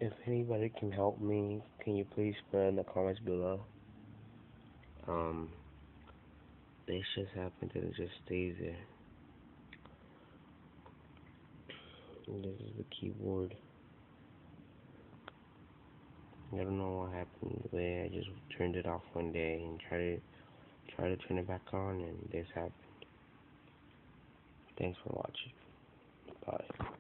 If anybody can help me, can you please put in the comments below? Um, this just happened and it just stays there. And this is the keyboard. I don't know what happened. The way I just turned it off one day and tried to turn it back on, and this happened. Thanks for watching. Bye.